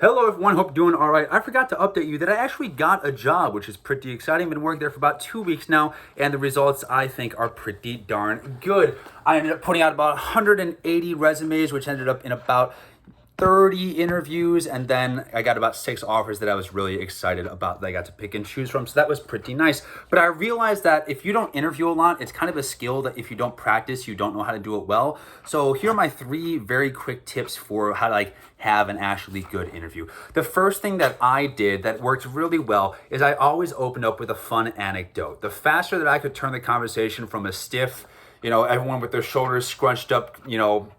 Hello everyone, hope you're doing all right. I forgot to update you that I actually got a job, which is pretty exciting. Been working there for about 2 weeks now, and the results I think are pretty darn good. I ended up putting out about 180 resumes, which ended up in about 30 interviews, and then I got about 6 offers that I was really excited about that I got to pick and choose from. So that was pretty nice. But I realized that if you don't interview a lot, it's kind of a skill that if you don't practice, you don't know how to do it well. So here are my 3 very quick tips for how to have an actually good interview. The first thing that I did that worked really well is I always opened up with a fun anecdote. The faster that I could turn the conversation from a stiff, everyone with their shoulders scrunched up,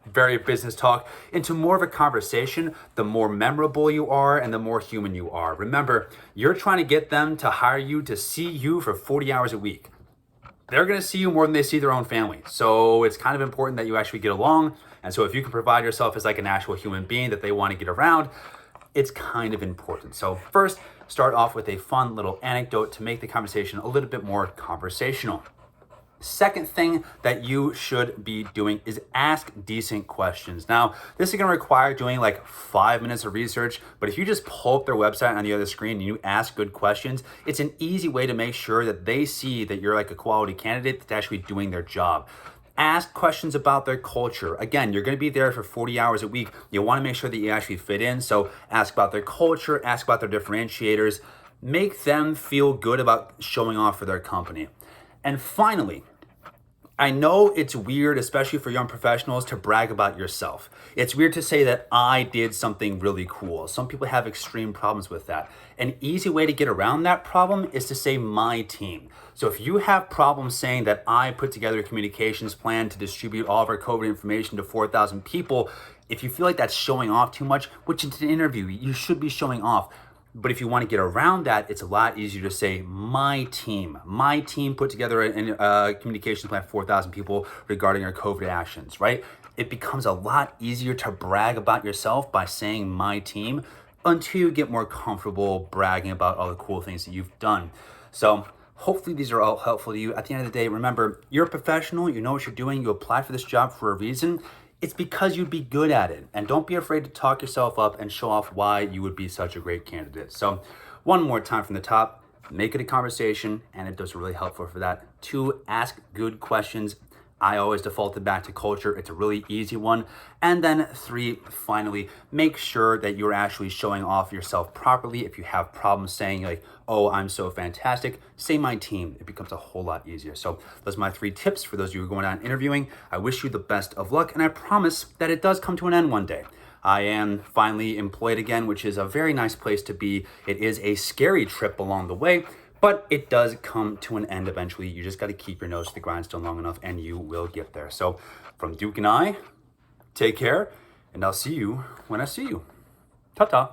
very business talk, into more of a conversation, the more memorable you are and the more human you are. Remember, you're trying to get them to hire you to see you for 40 hours a week. They're going to see you more than they see their own family. So it's kind of important that you actually get along. And so if you can provide yourself as an actual human being that they want to get around, it's kind of important. So first, start off with a fun little anecdote to make the conversation a little bit more conversational. Second thing that you should be doing is ask decent questions. Now, this is going to require doing 5 minutes of research, but if you just pull up their website on the other screen and you ask good questions, it's an easy way to make sure that they see that you're a quality candidate that's actually doing their job. Ask questions about their culture. Again, you're going to be there for 40 hours a week. You want to make sure that you actually fit in. So ask about their culture, ask about their differentiators, make them feel good about showing off for their company. And finally, I know it's weird, especially for young professionals, to brag about yourself. It's weird to say that I did something really cool. Some people have extreme problems with that. An easy way to get around that problem is to say my team. So if you have problems saying that I put together a communications plan to distribute all of our COVID information to 4,000 people, if you feel like that's showing off too much, which in an interview, you should be showing off. But if you want to get around that, it's a lot easier to say my team. My team put together a communications plan for 4,000 people regarding our COVID actions, right? It becomes a lot easier to brag about yourself by saying my team until you get more comfortable bragging about all the cool things that you've done. So hopefully these are all helpful to you. At the end of the day, remember, you're a professional, you know what you're doing, you applied for this job for a reason. It's because you'd be good at it. And don't be afraid to talk yourself up and show off why you would be such a great candidate. So one more time from the top, make it a conversation, and it does really helpful for that. 2, ask good questions. I always defaulted back to culture. It's a really easy one. And then 3, finally, make sure that you're actually showing off yourself properly. If you have problems saying oh, I'm so fantastic, say my team. It becomes a whole lot easier. So those are my 3 tips for those of you who are going out interviewing. I wish you the best of luck, and I promise that it does come to an end one day. I am finally employed again, which is a very nice place to be. It is a scary trip along the way, but it does come to an end eventually. You just got to keep your nose to the grindstone long enough and you will get there. So from Duke and I, take care, and I'll see you when I see you. Ta-ta.